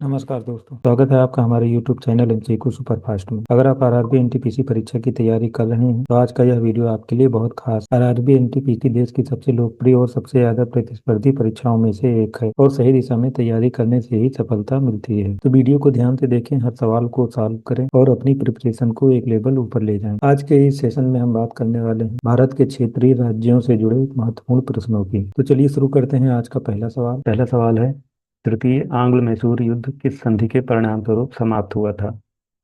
नमस्कार दोस्तों, स्वागत है आपका हमारे YouTube चैनल एमसीक्यू सुपरफास्ट में। अगर आप आरआरबी एनटीपीसी परीक्षा की तैयारी कर रहे हैं तो आज का यह वीडियो आपके लिए बहुत खास। आरआरबी एनटीपीसी देश की सबसे लोकप्रिय और सबसे ज्यादा प्रतिस्पर्धी परीक्षाओं में से एक है और सही दिशा में तैयारी करने से ही सफलता मिलती है। तो वीडियो को ध्यान से देखें, हर सवाल को सॉल्व करें और अपनी प्रिपरेशन को एक लेवल ऊपर ले जाएं। आज के इस सेशन में हम बात करने वाले हैं भारत के क्षेत्रीय राज्यों से जुड़े महत्वपूर्ण प्रश्नों की। तो चलिए शुरू करते हैं आज का पहला सवाल है, तृतीय आंग्ल मैसूर युद्ध किस संधि के परिणाम स्वरूप समाप्त हुआ था?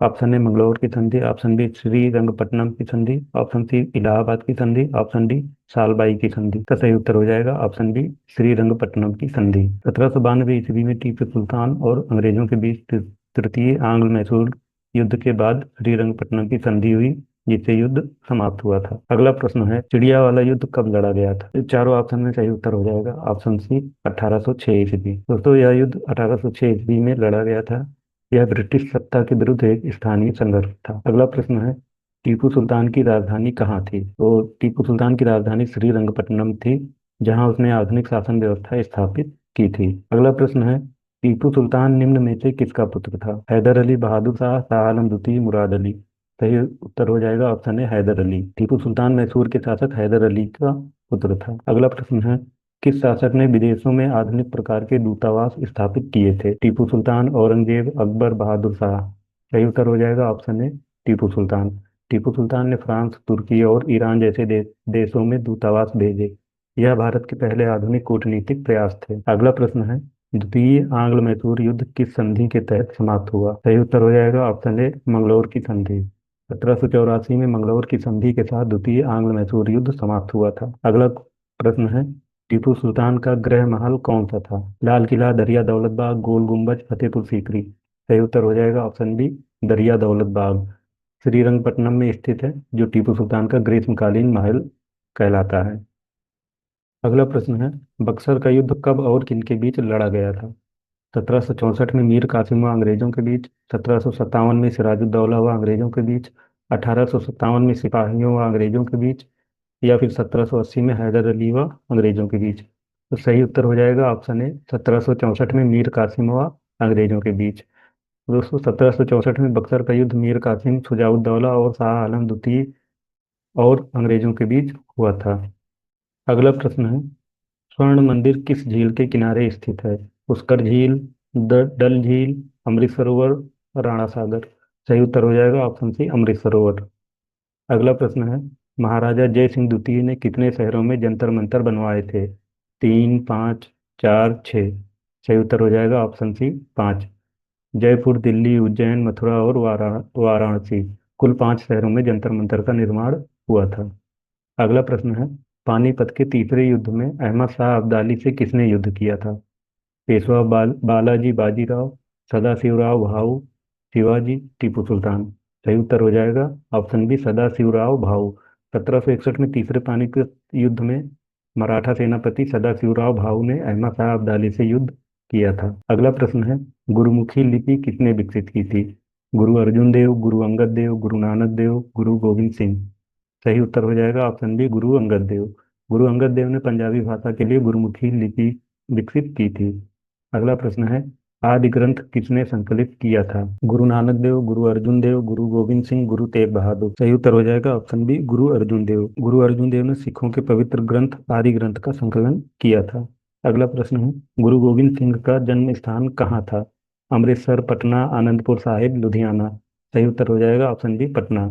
ऑप्शन ए मंगलौर की संधि, ऑप्शन बी श्रीरंगपट्टनम की संधि, ऑप्शन सी इलाहाबाद की संधि, ऑप्शन डी सालबाई की संधि। का सही उत्तर हो जाएगा ऑप्शन बी श्रीरंगपट्टनम की संधि। 1792 ईस्वी में टीपू सुल्तान और अंग्रेजों के बीच तृतीय आंग्ल मैसूर युद्ध के बाद श्रीरंगपट्टनम की संधि हुई, जिससे युद्ध समाप्त हुआ था। अगला प्रश्न है, चिड़िया वाला युद्ध कब लड़ा गया था? तो चारों ऑप्शन में सही उत्तर हो जाएगा ऑप्शन सी 1806 ईस्वी। दोस्तों, यह युद्ध 1806 ईस्वी में लड़ा गया था। यह ब्रिटिश सत्ता के विरुद्ध एक स्थानीय संघर्ष था। अगला प्रश्न है, टीपू सुल्तान की राजधानी कहाँ थी? तो टीपू सुल्तान की राजधानी श्रीरंगपट्टनम थी, जहां उसने आधुनिक शासन व्यवस्था स्थापित की थी। अगला प्रश्न है, टीपू सुल्तान निम्न में से किसका पुत्र था? हैदर अली, बहादुर शाह, शाह आलम द्वितीय, मुराद अली। सही उत्तर हो जाएगा ऑप्शन है हैदर अली। टीपू सुल्तान मैसूर के शासक हैदर अली का पुत्र था। अगला प्रश्न है, किस शासक ने विदेशों में आधुनिक प्रकार के दूतावास स्थापित किए थे? टीपू सुल्तान, औरंगजेब, अकबर, बहादुर शाह। सही उत्तर हो जाएगा ऑप्शन है टीपू सुल्तान। टीपू सुल्तान ने फ्रांस, तुर्की और ईरान जैसे देशों में दूतावास भेजे। यह भारत के पहले आधुनिक कूटनीतिक प्रयास थे। अगला प्रश्न है, द्वितीय आंग्ल मैसूर युद्ध किस संधि के तहत समाप्त हुआ? सही उत्तर हो जाएगा ऑप्शन ए मंगलौर की संधि। 1784 में मंगलौर की संधि के साथ द्वितीय आंग्ल मैसूर युद्ध समाप्त हुआ था। अगला प्रश्न है, टीपू सुल्तान का गृह महल कौन सा था? लाल किला, दरिया दौलत बाग, गोल गुम्बज, फतेहपुर सीकरी। सही उत्तर हो जाएगा ऑप्शन बी दरिया दौलत बाग। श्रीरंगपट्टनम में स्थित है, जो टीपू सुल्तान का ग्रीष्मकालीन महल कहलाता है। अगला प्रश्न है, बक्सर का युद्ध कब और किनके बीच लड़ा गया था? 1764 में मीर कासिम व अंग्रेजों के बीच, 1757 में सिराजुद्दौला व अंग्रेजों के बीच, 1857 में सिपाहियों व अंग्रेजों के बीच, या फिर 1780 में हैदर अली व अंग्रेजों के बीच। तो सही उत्तर हो जाएगा ऑप्शन ए 1764 में मीर कासिम व अंग्रेजों के बीच। दोस्तों, 1764 में बक्सर का युद्ध मीर कासिम, शुजाउद्दौला और शाह आलम द्वितीय और अंग्रेजों के बीच हुआ था। अगला प्रश्न है, स्वर्ण मंदिर किस झील के किनारे स्थित है? पुष्कर झील, डल झील, अमृत सरोवर, राणा सागर। सही उत्तर हो जाएगा ऑप्शन सी अमृत सरोवर। अगला प्रश्न है, महाराजा जय सिंह द्वितीय ने कितने शहरों में जंतर मंतर बनवाए थे? 3, 5, 4, 6। सही उत्तर हो जाएगा ऑप्शन सी 5। जयपुर, दिल्ली, उज्जैन, मथुरा और वाराणसी। कुल 5 शहरों में जंतर मंतर का निर्माण हुआ था। अगला प्रश्न है, पानीपत के तीसरे युद्ध में अहमद शाह अब्दाली से किसने युद्ध किया था? पेशवा बालाजी बाजीराव, सदाशिवराव भाऊ, शिवाजी, टीपू सुल्तान। सही उत्तर हो जाएगा ऑप्शन बी सदाशिवराव भाऊ। 1761 में तीसरे पानीपत युद्ध में मराठा सेनापति सदाशिवराव भाऊ ने अहमद शाह अब्दाली से युद्ध किया था। अगला प्रश्न है, गुरुमुखी लिपि किसने विकसित की थी? गुरु अर्जुन देव, गुरु अंगद देव, गुरु नानक देव, गुरु गोविंद सिंह। सही उत्तर हो जाएगा ऑप्शन बी गुरु अंगद देव। गुरु अंगद देव ने पंजाबी भाषा के लिए गुरुमुखी लिपि विकसित की थी। अगला प्रश्न है, आदि ग्रंथ किसने संकलित किया था? गुरु नानक देव, गुरु अर्जुन देव, गुरु गोविंद सिंह, गुरु तेग बहादुर। सही उत्तर हो जाएगा ऑप्शन बी गुरु अर्जुन देव। गुरु अर्जुन देव ने सिखों के पवित्र ग्रंथ आदि ग्रंथ का संकलन किया था। अगला प्रश्न है, गुरु गोविंद सिंह का जन्म स्थान कहाँ था? अमृतसर, पटना, आनंदपुर साहिब, लुधियाना। सही उत्तर हो जाएगा ऑप्शन बी पटना।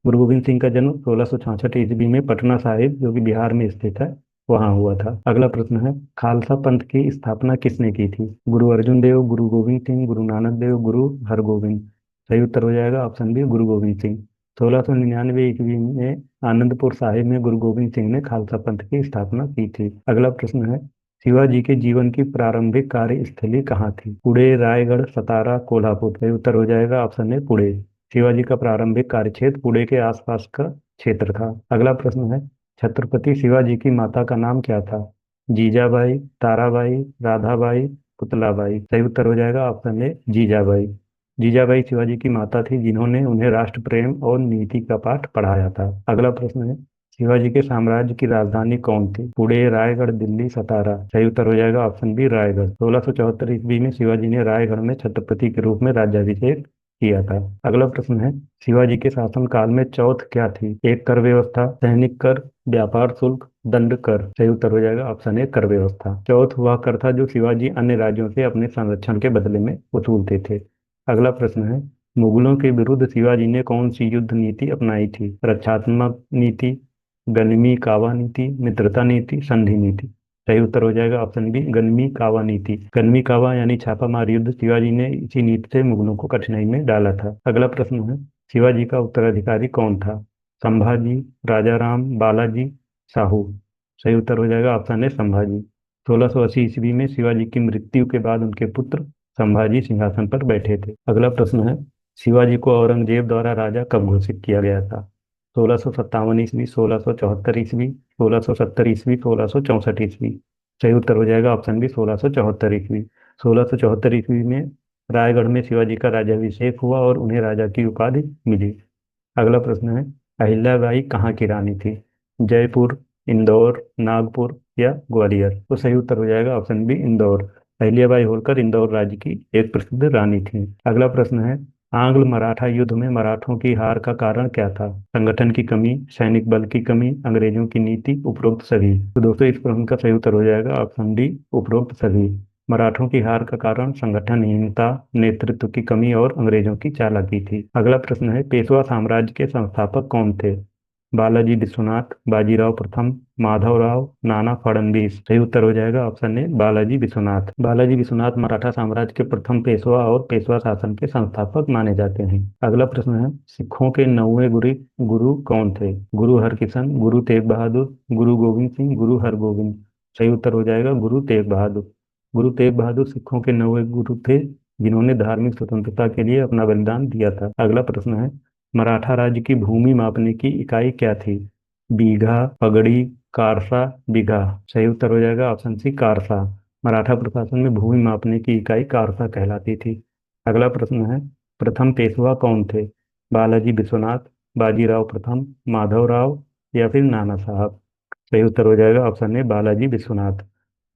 गुरु गोविंद सिंह का जन्म 1666 ईस्वी में पटना साहिब, जो कि बिहार में स्थित है, वहां हुआ था। अगला प्रश्न है, खालसा पंथ की स्थापना किसने की थी? गुरु अर्जुन देव, गुरु गोविंद सिंह, गुरु नानक देव, गुरु हरगोविंद। सही उत्तर हो जाएगा ऑप्शन बी गुरु गोविंद सिंह। 1699 ईस्वी में आनंदपुर साहिब में गुरु गोविंद सिंह ने खालसा पंथ की स्थापना की थी। अगला प्रश्न है, शिवाजी के जीवन की प्रारंभिक कार्यस्थली कहाँ थी? पुणे, रायगढ़, सतारा, कोल्हापुर। सही उत्तर हो जाएगा ऑप्शन ए पुणे। शिवाजी का प्रारंभिक कार्यक्षेत्र पुणे के आसपास का क्षेत्र था। अगला प्रश्न है, छत्रपति शिवाजी की माता का नाम क्या था? जीजाबाई, ताराबाई, राधाबाई, पुतलाबाई। सही उत्तर हो जाएगा ऑप्शन ए जीजाबाई। जीजाबाई शिवाजी की माता थी, जिन्होंने उन्हें राष्ट्र प्रेम और नीति का पाठ पढ़ाया था। अगला प्रश्न है, शिवाजी के साम्राज्य की राजधानी कौन थी? पुणे, रायगढ़, दिल्ली, सतारा। सही उत्तर हो जाएगा ऑप्शन बी, रायगढ़। 1674 ईस्वी में शिवाजी ने रायगढ़ में छत्रपति के रूप में राज्याभिषेक किया था। अगला प्रश्न है, शिवाजी के शासन काल में चौथ क्या थी? एक, कर व्यवस्था, सैनिक कर, व्यापार शुल्क, दंड कर। सही उत्तर हो जाएगा ऑप्शन ए, कर व्यवस्था। चौथ वह कर था जो शिवाजी अन्य राज्यों से अपने संरक्षण के बदले में वसूलते थे। अगला प्रश्न है, मुगलों के विरुद्ध शिवाजी ने कौन सी युद्ध नीति अपनाई थी? रक्षात्मक नीति, गनिमी कावा नीति, मित्रता नीति, संधि नीति। सही उत्तर हो जाएगा ऑप्शन बी, गनिमी कावा नीति। गनिमी कावा यानी छापामार युद्ध, शिवाजी ने इसी नीति से मुगलों को कठिनाई में डाला था। अगला प्रश्न है, शिवाजी का उत्तराधिकारी कौन था? संभाजी, राजाराम, बालाजी, साहू। सही उत्तर हो जाएगा ऑप्शन ए, संभाजी। 1680 ईस्वी में शिवाजी की मृत्यु के बाद उनके पुत्र संभाजी सिंहासन पर बैठे थे। अगला प्रश्न है, शिवाजी को औरंगजेब द्वारा राजा कब घोषित किया गया था? 1657 ईस्वी, 1674 ईस्वी, 1670 ईस्वी, 1664 ईस्वी। सही उत्तर हो जाएगा ऑप्शन बी, 1674 ईस्वी। 1674 ईस्वी में रायगढ़ में शिवाजी का राज्याभिषेक हुआ और उन्हें राजा की उपाधि मिली। अगला प्रश्न है, अहिल्याबाई कहाँ की रानी थी? जयपुर, इंदौर, नागपुर या ग्वालियर। तो सही उत्तर हो जाएगा ऑप्शन बी, इंदौर। अहिल्याबाई होलकर इंदौर राज्य की एक प्रसिद्ध रानी थी। अगला प्रश्न है, आंग्ल मराठा युद्ध में मराठों की हार का कारण क्या था? संगठन की कमी, सैनिक बल की कमी, अंग्रेजों की नीति, उपरोक्त सभी। तो दोस्तों इस प्रश्न का सही उत्तर हो जाएगा ऑप्शन डी, उपरोक्त सभी। मराठों की हार का कारण संगठनहीनता, नेतृत्व की कमी और अंग्रेजों की चालाकी थी। अगला प्रश्न है, पेशवा साम्राज्य के संस्थापक कौन थे? बालाजी विश्वनाथ, बाजीराव प्रथम, माधवराव, नाना फड़नवीस। सही उत्तर हो जाएगा ऑप्शन ए, बालाजी विश्वनाथ। बालाजी विश्वनाथ मराठा साम्राज्य के प्रथम पेशवा और पेशवा शासन के संस्थापक माने जाते हैं। अगला प्रश्न है, सिखों के 9वें गुरु गुरु कौन थे? गुरु हरकिशन, गुरु तेग बहादुर, गुरु गोविंद सिंह, गुरु हरगोविंद। सही उत्तर हो जाएगा गुरु तेग बहादुर। गुरु तेग बहादुर सिखों के 9वें गुरु थे, जिन्होंने धार्मिक स्वतंत्रता के लिए अपना बलिदान दिया था। अगला प्रश्न है, मराठा राज्य की भूमि मापने की इकाई क्या थी? बीघा, पगड़ी, कारसा, बीघा। सही उत्तर हो जाएगा ऑप्शन सी, कारसा। मराठा प्रशासन में भूमि मापने की इकाई कारसा कहलाती थी। अगला प्रश्न है, प्रथम पेशवा कौन थे? बालाजी विश्वनाथ, बाजीराव प्रथम, माधवराव या फिर नाना साहब। सही उत्तर हो जाएगा ऑप्शन ए, बालाजी विश्वनाथ।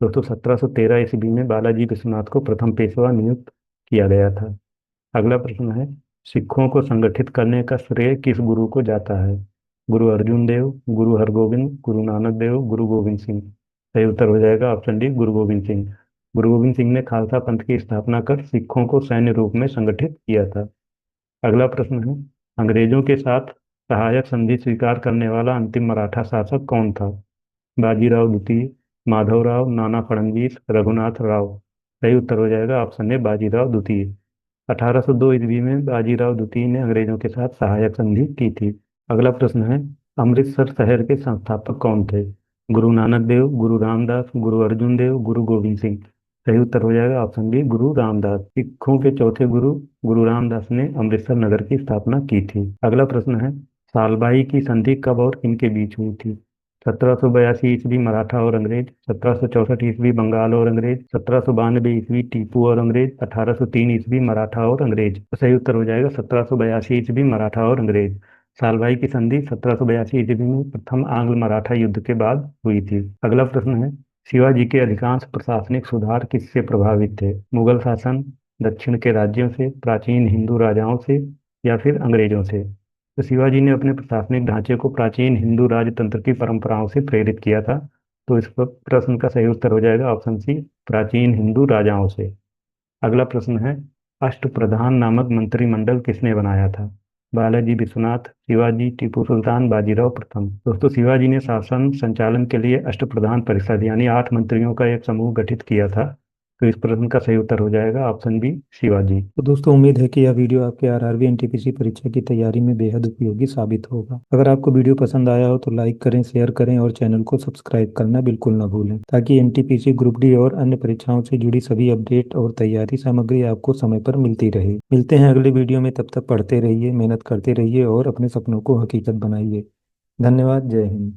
दोस्तों 1713 ईस्वी में बालाजी विश्वनाथ को प्रथम पेशवा नियुक्त किया गया था। अगला प्रश्न है, सिखों को संगठित करने का श्रेय किस गुरु को जाता है? गुरु अर्जुन देव, गुरु हरगोविंद, गुरु नानक देव, गुरु गोविंद सिंह। सही उत्तर हो जाएगा ऑप्शन डी, गुरु गोविंद सिंह। गुरु गोविंद सिंह ने खालसा पंथ की स्थापना कर सिखों को सैन्य रूप में संगठित किया था। अगला प्रश्न है, अंग्रेजों के साथ सहायक संधि स्वीकार करने वाला अंतिम मराठा शासक कौन था? बाजीराव द्वितीय, माधवराव, नाना फड़नवीस, रघुनाथ राव। सही उत्तर हो जाएगा ऑप्शन ए, बाजीराव द्वितीय। 1802 ईस्वी में बाजीराव द्वितीय ने अंग्रेजों के साथ सहायक संधि की थी। अगला प्रश्न है, अमृतसर शहर के संस्थापक कौन थे? गुरु नानक देव, गुरु रामदास, गुरु अर्जुन देव, गुरु गोविंद सिंह। सही उत्तर हो जाएगा ऑप्शन बी, गुरु रामदास। सिखों के चौथे गुरु गुरु रामदास ने अमृतसर नगर की स्थापना की थी। अगला प्रश्न है, सालबाई की संधि कब और किनके बीच हुई थी? 1782 ईस्वी मराठा और अंग्रेज, 1764 ईस्वी बंगाल और अंग्रेज, 1792 ईस्वी टीपू और अंग्रेज, 1803 ईस्वी मराठा और अंग्रेज। तो सही उत्तर हो जाएगा 1782 ईस्वी मराठा और अंग्रेज। सालभाई की संधि 1782 ईस्वी में प्रथम आंग्ल मराठा युद्ध के बाद हुई थी। अगला प्रश्न है, शिवाजी के अधिकांश प्रशासनिक सुधार किससे प्रभावित थे? मुगल शासन, दक्षिण के राज्यों से, प्राचीन हिंदू राजाओं से या फिर अंग्रेजों से। तो शिवाजी ने अपने प्रशासनिक ढांचे को प्राचीन हिंदू राजतंत्र की परंपराओं से प्रेरित किया था। तो इस प्रश्न का सही उत्तर हो जाएगा ऑप्शन सी, प्राचीन हिंदू राजाओं से। अगला प्रश्न है, अष्टप्रधान नामक मंत्रिमंडल किसने बनाया था? बालाजी विश्वनाथ, शिवाजी, टीपू सुल्तान, बाजीराव प्रथम। दोस्तों शिवाजी ने शासन संचालन के लिए अष्टप्रधान परिषद यानी 8 मंत्रियों का एक समूह गठित किया था। तो इस प्रश्न का सही उत्तर हो जाएगा ऑप्शन बी, शिवाजी। तो दोस्तों उम्मीद है कि यह वीडियो आपके आरआरबी एनटीपीसी परीक्षा की तैयारी में बेहद उपयोगी साबित होगा। अगर आपको वीडियो पसंद आया हो तो लाइक करें, शेयर करें और चैनल को सब्सक्राइब करना बिल्कुल ना भूलें, ताकि एनटीपीसी ग्रुप डी और अन्य परीक्षाओं से जुड़ी सभी अपडेट और तैयारी सामग्री आपको समय पर मिलती रहे। मिलते हैं अगले वीडियो में, तब तक पढ़ते रहिए, मेहनत करते रहिए और अपने सपनों को हकीकत बनाइए। धन्यवाद। जय हिंद।